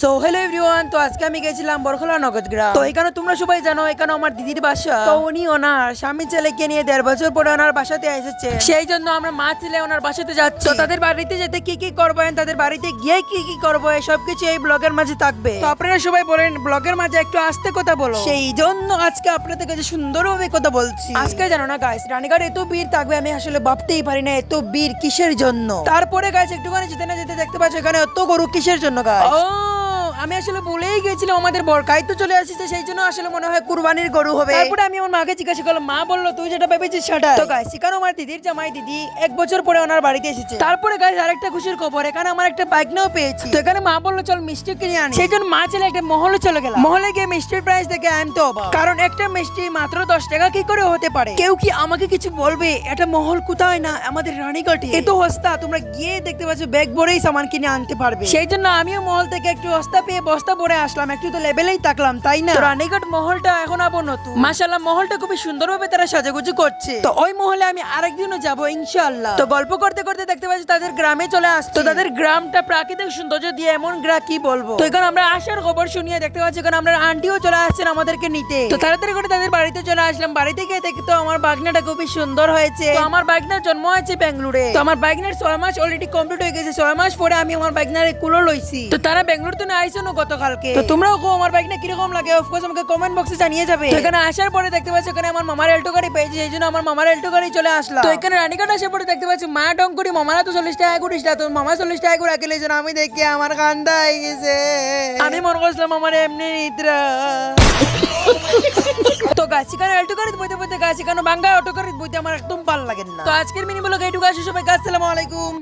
So hello everyone, তো আজকে আমি গেছিলাম বরখলা নগদগ্রাম। তো এখানে তোমরা সবাই জানো এখানে আমার দিদির বাসা। তো উনি ওনার স্বামী ছেলেকে নিয়ে 1.5 বছর পরে ওনার বাসাতে এসেছে। সেই জন্য আমরা মা ছেলে ওনার বাসাতে যাচ্ছি। তো তাদের বাড়িতে যেতে কি কি করবো, তাদের বাড়িতে গিয়ে কি কি করবো, সবকিছু এই ব্লগের মাঝে থাকবে। তো আপনারা সবাই বলেন ব্লগের মাঝে একটু আস্তে কথা বলো, সেই জন্য আজকে আপনাদের কাছে সুন্দরভাবে কথা বলছি। আজকে জানো না গাইস, রানীঘাট এত ভিড় থাকবে আমি আসলে ভাবতেই পারি না এত ভিড় কিসের জন্য। তারপরে গাইস একটুখানি যেতে না যেতে দেখতে পাচ্ছ এখানে এত গরু কিসের জন্য গাইস। আমি আসলে ভুলেই গেছিলাম আমাদের বরকাই তো চলে আসছে, সেই জন্য আসলে মনে হয় কুরবানির গরু হবে। তারপরে আমি আমার মাকে জিজ্ঞাসা করলাম, মা বললো তুই যেটা ভেবেছিস সেটা। তো গাইস এখানে আমার দিদির জামাই দিদি 1 বছর পরে ওনার বাড়িতে এসেছে। তারপরে গাইস আরেকটা খুশির খবর, এখানে আমার একটা বাইক নাও পেয়েছি। তো এখানে মা বললো চল মিষ্টি কিনে আনি, সেই জন্য মা ছেলে একটা মহলে চলে গেলাম। মহলে গিয়ে মিষ্টির প্রাইস দেখে আমি তো অবাক, কারণ একটা মিষ্টি মাত্র 10 টাকা কি করে হতে পারে? কেউ কি আমাকে কিছু বলবে এটা মহল কোথায় না আমাদের রানীঘাটে? এত সস্তা, তোমরা গিয়ে দেখতে পাচ্ছ ব্যাগ ভরেই সামান কিনে আনতে পারবে। সেই জন্য আমিও মহল থেকে একটু সস্তা পেয়ে বস্তা ভরে আসলাম, একটু তো লেভেলেই থাকলাম তাই না? রানীঘাট মহলটা এখন আবার নতুন, মাশাআল্লাহ মহলটা খুবই সুন্দরভাবে তারা সাজাগুজু করছে। তো ওই মহলে আমি আরেকদিনও যাবো ইনশাআল্লাহ। তো গল্প করতে করতে দেখতে পাচ্ছি তাদের গ্রামে চলে আসছে। তো তাদের গ্রামটা প্রাকৃতিক সৌন্দর্য দিয়ে এমন গ্রাম কি বলবো। তো এখানে আমরা আসার খবর শুনিয়ে দেখতে পাচ্ছি এখানে আমরা আন্টিও চলে আসছেন আমাদেরকে নিতে। তো তাড়াতাড়ি করে তাদের বাড়িতে চলে আসলাম। বাড়িতে গিয়ে দেখি তো আমার বাগনাটা খুবই সুন্দর হয়েছে। তো আমার বাগনার জন্ম হয়েছে বেঙ্গালুরে। তো আমার বাগনার 6 মাস অলরেডি কমপ্লিট হয়ে গেছে। 6 মাস পরে আমি আমার বাগনারে কুলো লইছি। তো তারা বেঙ্গালুরুতে না আইছো না গতকালকে। তো তোমরাও আমার বাইক না কিরকম লাগে অফকোর্স আমাকে কমেন্ট বক্সে জানিয়ে যাবে। তো এখানে আসার পরে দেখতে পাচ্ছ এখানে আমার মামার এল্টো গাড়ি পেয়েছি, এই জন্য আমার মামার এল্টো গাড়ি চলে আসলাম। তো এখানে রানীঘাট আসার পরে দেখতে পাচ্ছি মা ডঙ্করি মামারা তো 40 টাকা করে তো মামা 40 টাকা করে রাখলে, যেন আমি দেখি আমার কান্দা হয়ে গেছে। আমি মনে করছিলাম আমার এমনি নিদ্রা। তো গাছ এখানে এল্টো গাড়ি বইতে বইতে গাছ এখানে বাঙ্গা অটো গাড়ি বইতে আমার একদম ভালো লাগে না। তো আজকের মিনি ব্লগ এইটুকু আসে, সবাই আসসালামু আলাইকুম।